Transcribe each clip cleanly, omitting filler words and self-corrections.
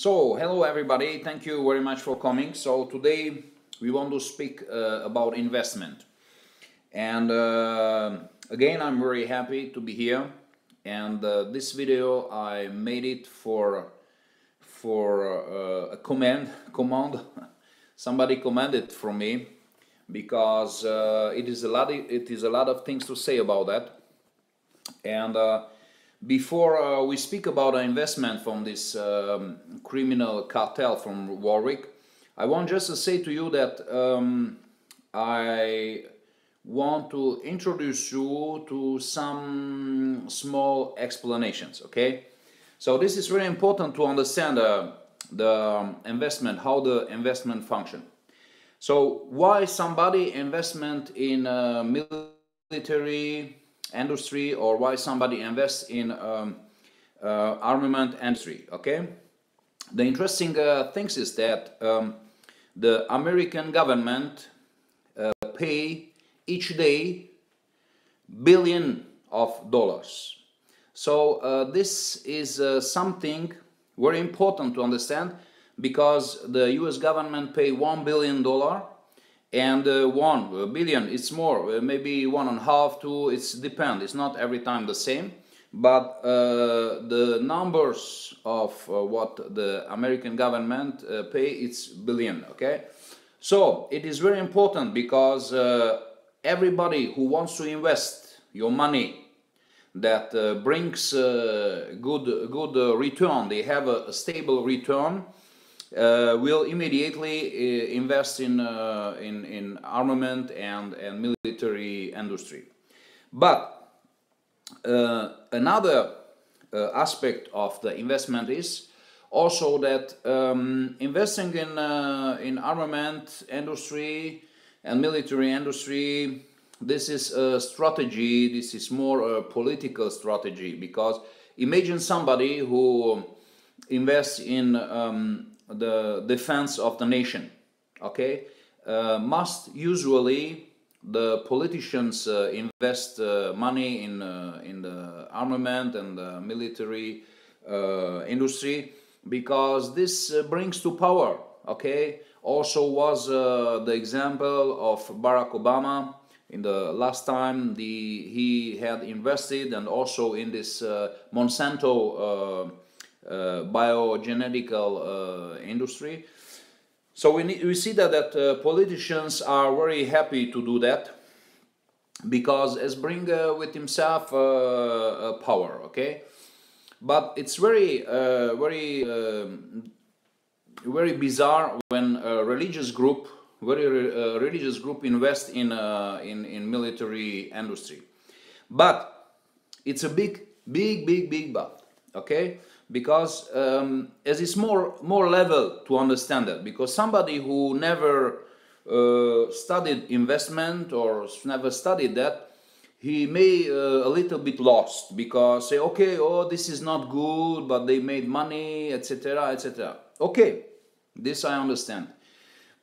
So, hello everybody, thank you very much for coming. So, today we want to speak about investment. And again, I'm very happy to be here. And this video, I made it for a command. Somebody commanded from me because it is a lot of things to say about that. And before we speak about an investment from this criminal cartel from Warwick, I want just to say to you that I want to introduce you to some small explanations, okay? So this is very important to understand the investment, how the investment function. So why somebody investment in military industry, or why somebody invests in armament industry, okay? The interesting things is that the American government pay each day billion of dollars. So this is something very important to understand, because the US government pay $1 billion, and 1 billion, it's more, maybe 1.5, 2, it's depend, it's not every time the same, but the numbers of what the American government pay, it's billion, okay? So it is very important, because everybody who wants to invest your money that brings good return, they have a stable return, will immediately invest in armament and military industry. But another aspect of the investment is also that investing in armament industry and military industry, this is a strategy, this is more a political strategy, because imagine somebody who invests in the defense of the nation, okay? Must usually the politicians invest money in the armament and the military industry, because this brings to power, okay? Also was the example of Barack Obama in the last time he had invested, and also in this Monsanto biogenetical industry. So we see that politicians are very happy to do that, because it brings with himself power, okay? But it's very bizarre when a religious group, religious group invest in military industry. But it's a big but, okay? Because as it's more level to understand that, because somebody who never studied investment or never studied that, he may a little bit lost, because say, okay, oh, this is not good, but they made money, etc., etc. Okay, this I understand.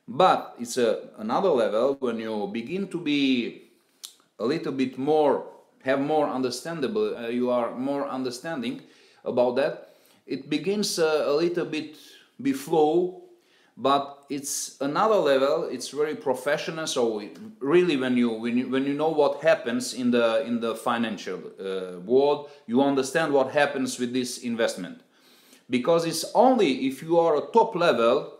But it's another level when you begin to be a little bit more, have more understandable, you are more understanding about that. It begins a little bit be flow, but it's another level. It's very professional. So really, when you know what happens in the financial world, you understand what happens with this investment. Because it's only if you are a top level,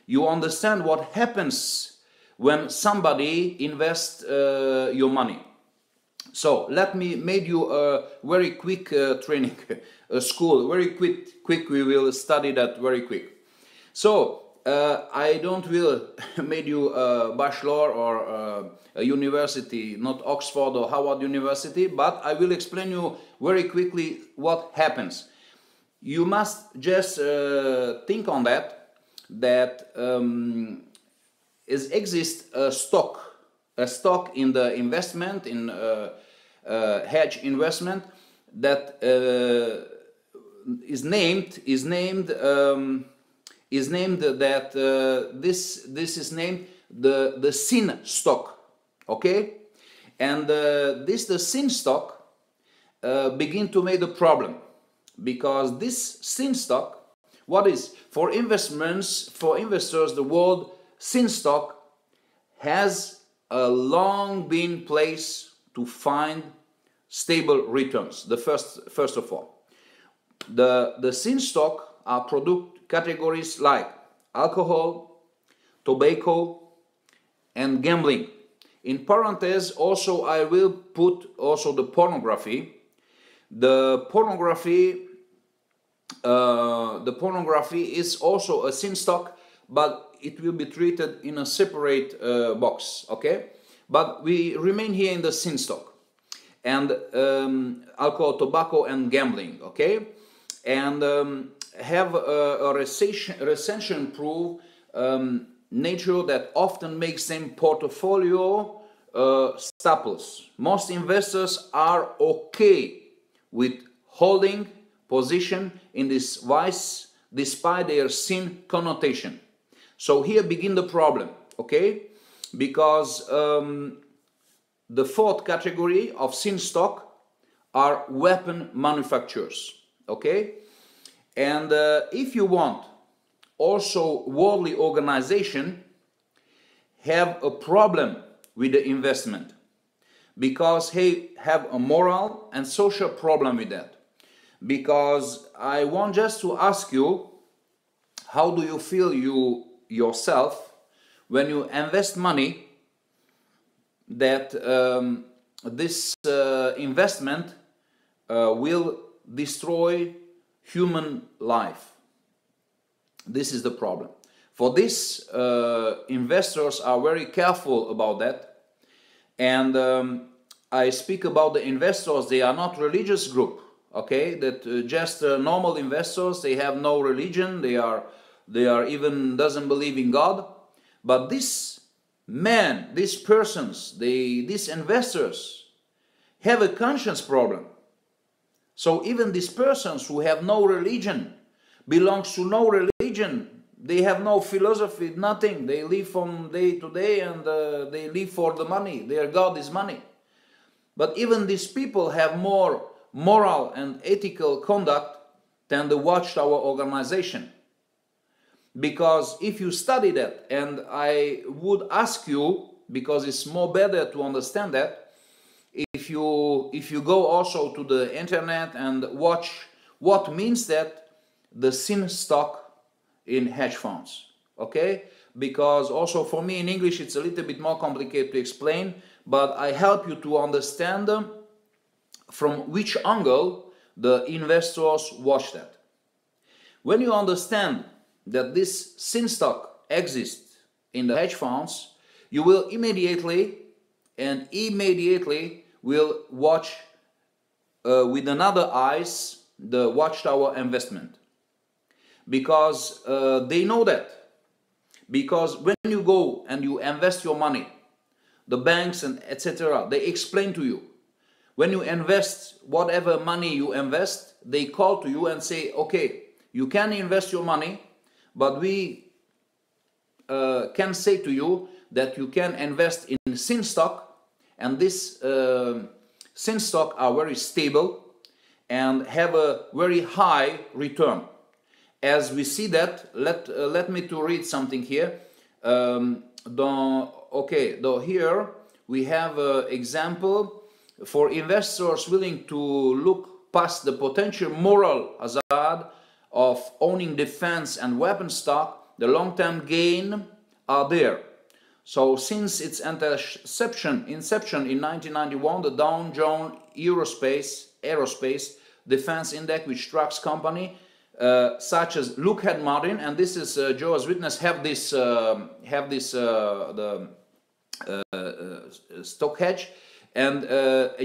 you understand what happens when somebody invests your money. So let me make you a very quick training school, very quick. We will study that very quick. So I don't will make you a bachelor or a university, not Oxford or Harvard University, but I will explain you very quickly what happens. You must just think on that exists a stock in the investment, in hedge investment, that is named that this is named the sin stock, okay? And the sin stock begin to make a problem, because this sin stock What is for investments, for investors, the word sin stock has a long been place to find stable returns. The first of all, the sin stock are product categories like alcohol, tobacco, and gambling. In parentheses, also I will put also the pornography. The pornography is also a sin stock, but it will be treated in a separate box, okay? But we remain here in the sin stock. And alcohol, tobacco, and gambling, okay? And have a recession-proof nature that often makes them portfolio staples. Most investors are okay with holding position in this vice despite their sin connotation. So here begin the problem, okay? Because the fourth category of sin stock are weapon manufacturers, okay? And if you want, also worldly organization have a problem with the investment because they have a moral and social problem with that. Because I want just to ask you, how do you feel yourself when you invest money that this investment will destroy human life? This is the problem. For this, investors are very careful about that. And I speak about the investors, they are not religious group, okay? That just normal investors, they have no religion, they are even doesn't believe in God. But this man, these persons, these investors have a conscience problem. So even these persons who have no religion, belongs to no religion, they have no philosophy, nothing. They live from day to day and they live for the money. Their God is money. But even these people have more moral and ethical conduct than the Watchtower organization. Because if you study that, and I would ask you, because it's more better to understand that, if you go also to the internet and watch what means that the sin stock in hedge funds, okay? Because also for me in English it's a little bit more complicated to explain, but I help you to understand from which angle the investors watch that. When you understand that this sin stock exists in the hedge funds, you will immediately will watch with another eyes the Watchtower investment. Because they know that. Because when you go and you invest your money, the banks and etc., they explain to you. When you invest whatever money you invest, they call to you and say, okay, you can invest your money, but we can say to you that you can invest in sin stock, and this sin stock are very stable and have a very high return. As we see that, let me to read something here. Here we have an example for investors willing to look past the potential moral hazard of owning defense and weapon stock. The long-term gain are there. So since its inception in 1991, the Dow Jones Aerospace Defense Index, which tracks company such as Lockheed Martin, and this is Jehovah's Witness have this stock hedge and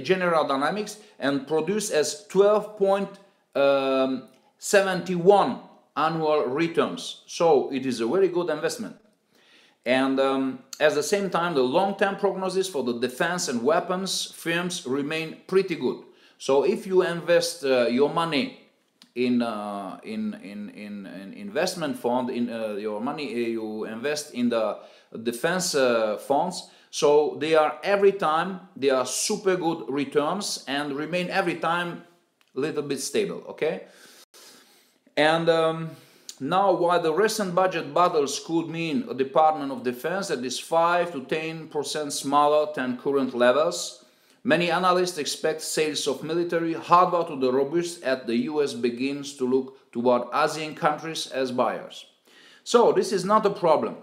General Dynamics, and produce as 12.71 annual returns. So it is a very good investment. And at the same time, the long-term prognosis for the defense and weapons firms remain pretty good. So if you invest your money in investment fund, your money you invest in the defense funds, so they are super good returns and remain every time a little bit stable, okay? And Now, while the recent budget battles could mean a Department of Defense that is 5 to 10% smaller than current levels, many analysts expect sales of military hardware to the robust as the US begins to look toward ASEAN countries as buyers. So this is not a problem.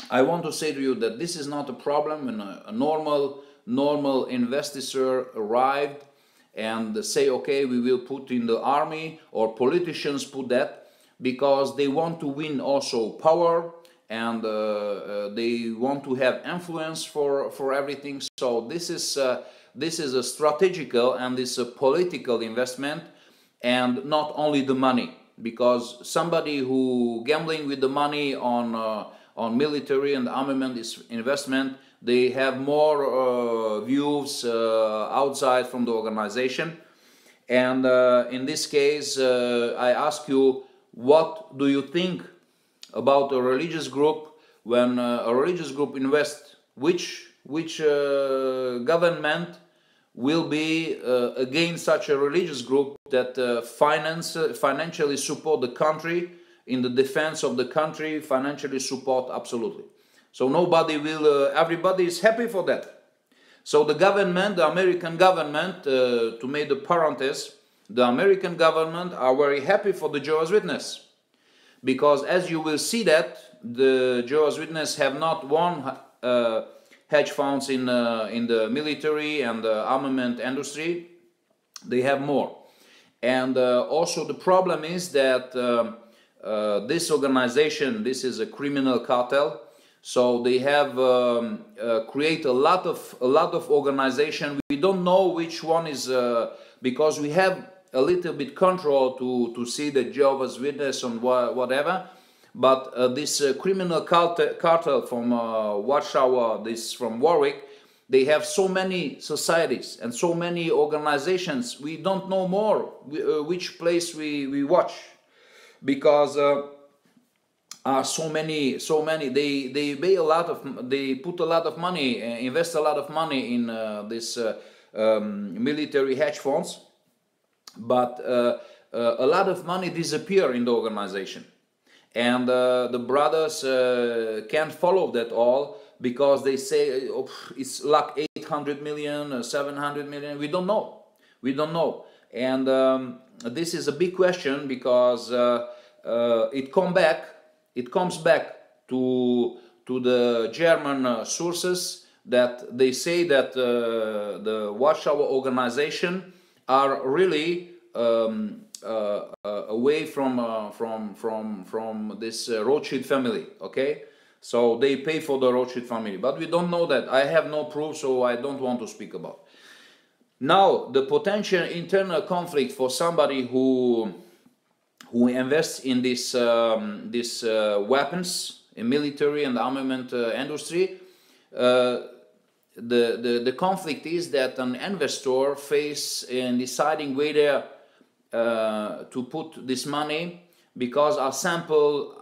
I want to say to you that this is not a problem when a normal investor arrived and say, okay, we will put in the army, or politicians put that, because they want to win also power, and they want to have influence for everything. So this is a strategical and this is a political investment, and not only the money, because somebody who gambling with the money on military and armament investment, they have more views outside from the organization. And in this case, I ask you, what do you think about a religious group when a religious group invests? Which government will be against such a religious group that financially support the country, in the defense of the country, financially support absolutely? So nobody will, everybody is happy for that. So the government, the American government, to make the parenthesis, the American government are very happy for the Jehovah's Witness, because as you will see that the Jehovah's Witness have not one hedge funds in the military and the armament industry. They have more. And also the problem is that this organization, this is a criminal cartel. So they have create a lot of organization. We don't know which one is, because we have a little bit control to see the Jehovah's Witness and whatever. But this criminal cartel from Warsaw, this from Warwick, they have so many societies and so many organizations. We don't know more which place we watch, because so many. They pay a lot of. They put a lot of money, invest a lot of money in this military hedge funds, but a lot of money disappear in the organization, and the brothers can't follow that all, because they say it's like 800 million, 700 million. We don't know. We don't know, and this is a big question, because it comes back to the German sources, that they say that the Warsaw organization are really away from this Rothschild family. Okay, so they pay for the Rothschild family, but we don't know that. I have no proof, so I don't want to speak about. Now, the potential internal conflict for somebody who invests in this weapons, in military and armament industry, the conflict is that an investor face in deciding whether to put this money, because are sample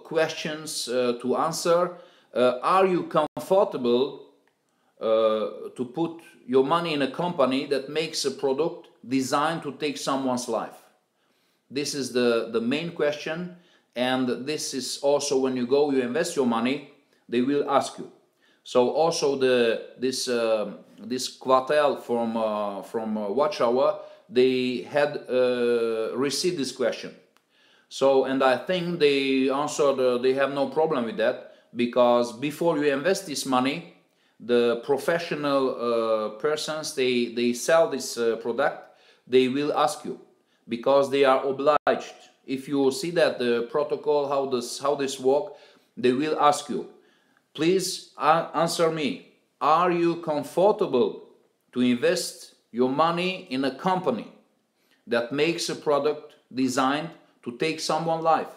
questions to answer. Are you comfortable to put your money in a company that makes a product designed to take someone's life? This is the main question, and this is also when you invest your money, they will ask you. So also this cartel from Warsaw, they had received this question. So, and I think they answered, they have no problem with that, because before you invest this money, the professional persons, they sell this product, they will ask you, because they are obliged. If you see that the protocol, how this work, they will ask you, please answer me, are you comfortable to invest your money in a company that makes a product designed to take someone's life?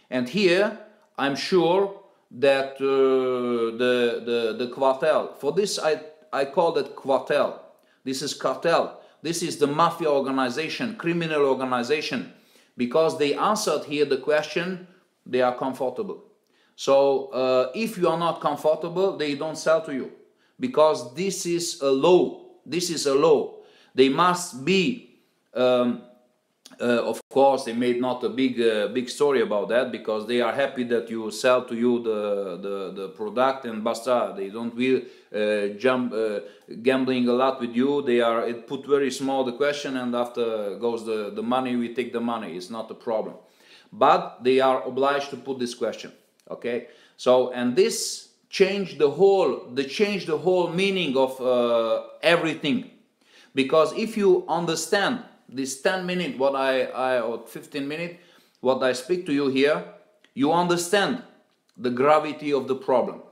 And here I'm sure that the cartel, for this I call it cartel. This is cartel. This is the mafia organization, criminal organization, because they answered here the question, they are comfortable. So if you are not comfortable, they don't sell to you, because this is a law. This is a law. They must be Of course, they made not a big story about that, because they are happy that you sell to you the product, and basta. They don't will gambling a lot with you. They are, it put very small the question, and after goes the money, we take the money. It's not a problem, but they are obliged to put this question. Okay, so, and this changed the whole meaning of everything. Because if you understand this 10 minute, what or 15 minute, what I speak to you here, you understand the gravity of the problem.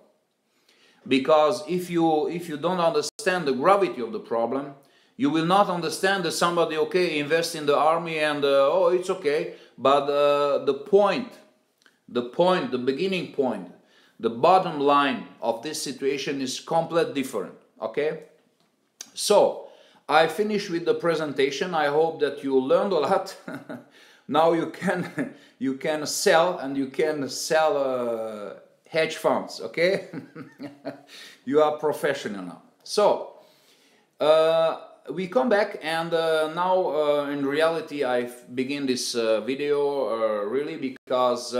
Because if you don't understand the gravity of the problem, you will not understand that somebody, okay, invest in the army and oh, it's okay, but the beginning point, the bottom line of this situation is completely different. Okay, so I finished with the presentation. I hope that you learned a lot. Now you can sell, and you can sell hedge funds. Okay, you are professional now. So we come back, and now in reality I begin this video really because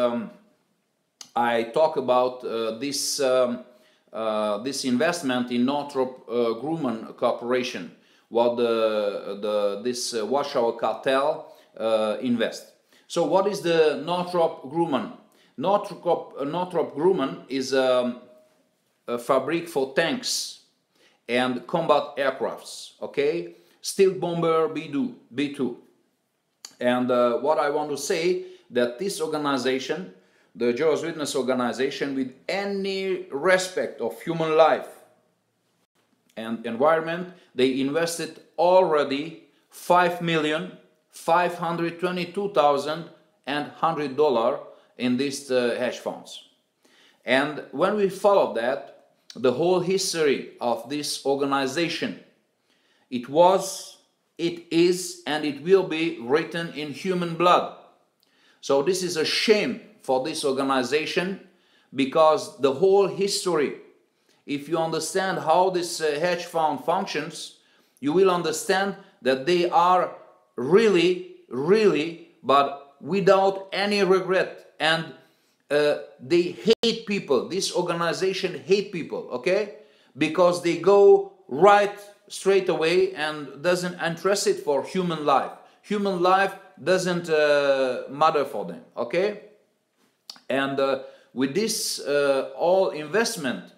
I talk about this investment in Northrop Grumman Corporation, what this Warsaw cartel invest. So what is the Northrop Grumman? Northrop Grumman is a fabric for tanks and combat aircrafts. Okay, Steel Bomber B2. And what I want to say, that this organization, the Jehovah's Witness organization, with any respect of human life and environment, they invested already $5,522,100 in these hedge funds. And when we follow that, the whole history of this organization, it was, it is, and it will be written in human blood. So this is a shame for this organization, because the whole history, if you understand how this hedge fund functions, you will understand that they are really, but without any regret, and they hate people. This organization hate people, okay? Because they go right straight away and doesn't interested for human life. Human life doesn't matter for them, okay? And with this all investment,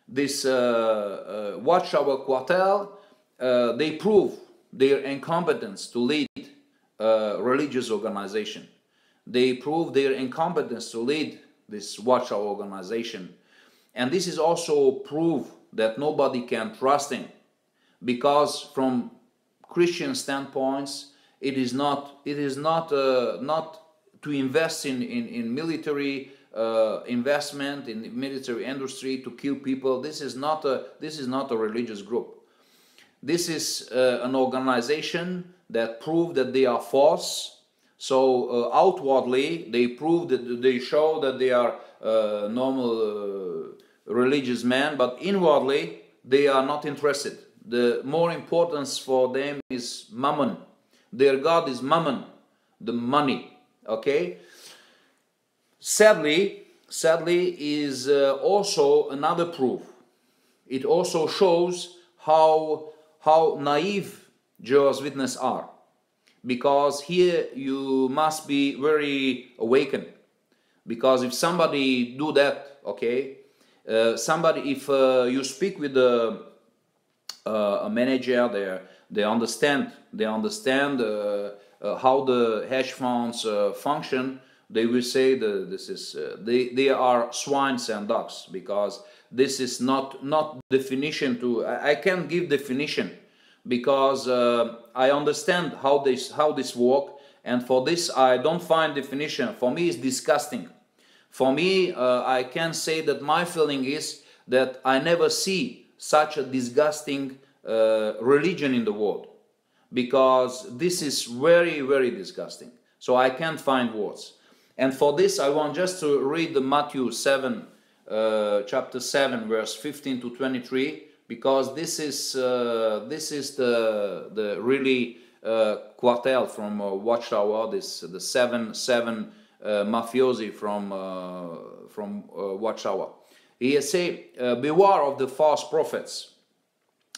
this Watchtower cartel, they prove their incompetence to lead religious organization. They prove their incompetence to lead this Watchtower organization. And this is also proof that nobody can trust him, because from Christian standpoints, it is not to invest in military investment, in the military industry, to kill people. This is not a religious group. This is an organization that proved that they are false. So outwardly they prove that, they show that they are normal religious men, but inwardly they are not interested. The more importance for them is mammon. Their God is mammon, the money. Okay. Sadly is also another proof. It also shows how naive Jehovah's Witnesses are, because here you must be very awakened. Because if somebody do that, okay, if you speak with a manager, they understand how the hedge funds function. They will say that this is they are swines and dogs, because this is not definition to. I can give definition, because I understand how this work, and for this I don't find definition. For me, it's disgusting. For me, I can say that my feeling is that I never see such a disgusting religion in the world, because this is very disgusting. So I can't find words. And for this, I want just to read the Matthew 7, chapter 7, verse 15 to 23, because this is the really cartel from Watchtower, the seven mafiosi from Watchtower. He say, beware of the false prophets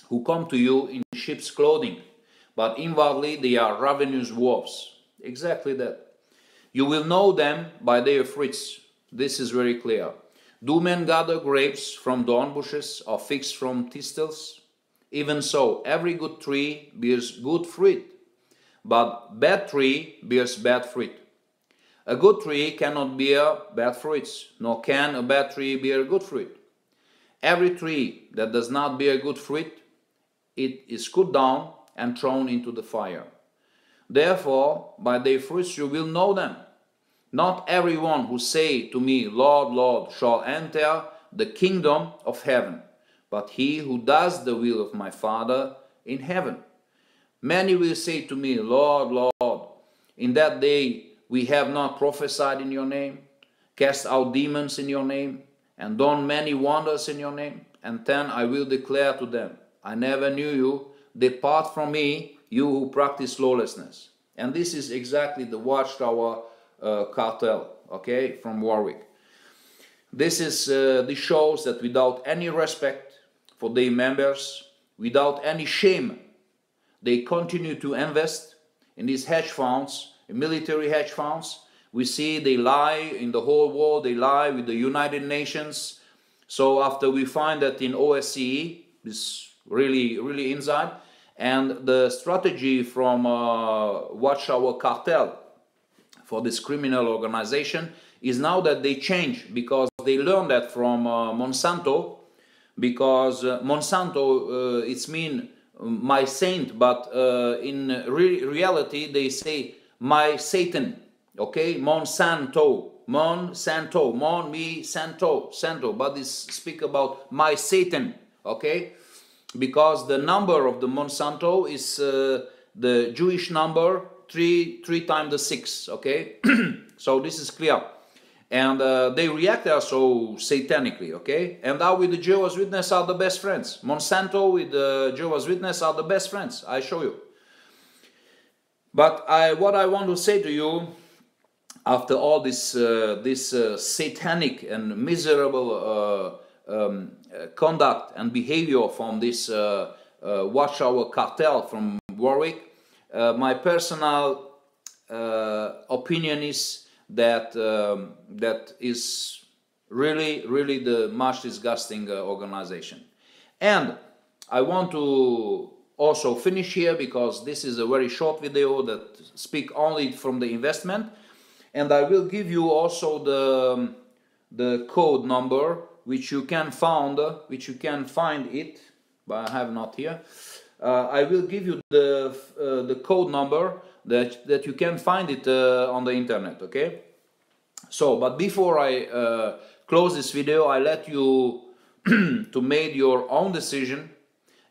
who come to you in sheep's clothing, but inwardly they are ravenous wolves. Exactly that. You will know them by their fruits. This is very clear. Do men gather grapes from thorn bushes or figs from thistles? Even so, every good tree bears good fruit, but bad tree bears bad fruit. A good tree cannot bear bad fruits, nor can a bad tree bear good fruit. Every tree that does not bear good fruit, it is cut down and thrown into the fire. Therefore, by their fruits you will know them. Not everyone who say to me, Lord, Lord, shall enter the kingdom of heaven, but he who does the will of my Father in heaven. Many will say to me, Lord, Lord, in that day we have not prophesied in your name, cast out demons in your name, and done many wonders in your name. And then I will declare to them, I never knew you. Depart from me, you who practice lawlessness. And this is exactly the Watchtower cartel, okay, from Warwick. This shows that without any respect for their members, without any shame, they continue to invest in these hedge funds, in military hedge funds. We see they lie in the whole world, they lie with the United Nations. So after we find that in OSCE, this really inside, and the strategy from Watchtower cartel for this criminal organization is now that they change, because they learned that from Monsanto, because Monsanto, it's mean my saint, but in reality they say my Satan, okay, Monsanto, Mon, me, Santo, but this speak about my Satan, okay, because the number of the Monsanto is the Jewish number, three times the 6, okay. So this is clear, and they react also satanically, okay. And now with the Jehovah's Witness are the best friends. Monsanto with the Jehovah's Witness are the best friends, I show you. But what I want to say to you, after all this satanic and miserable conduct and behavior from this Watchtower cartel from Warwick, my personal opinion is that that is really the most disgusting organization. And I want to also finish here, because this is a very short video that speak only from the investment, and I will give you also the code number which you can find it, but I have not here. I will give you the code number that you can find it on the internet, okay. So but before I close this video, I let you to make your own decision,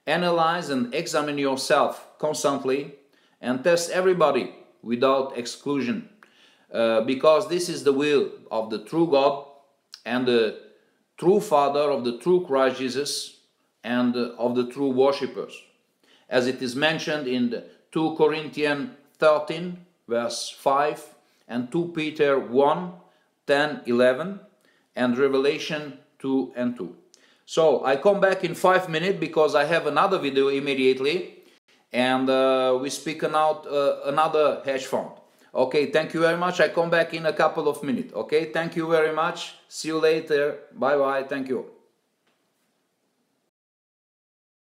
analyze and examine yourself constantly, and test everybody without exclusion, because this is the will of the true God and the true Father of the true Christ Jesus and of the true worshippers, as it is mentioned in the 2 Corinthians 13 verse 5 and 2 Peter 1 10 11 and Revelation 2 and 2. So I come back in 5 minutes, because I have another video immediately, and we speak about another hedge fund. Okay, thank you very much. I come back in a couple of minutes. Okay, thank you very much. See you later. Bye bye. Thank you.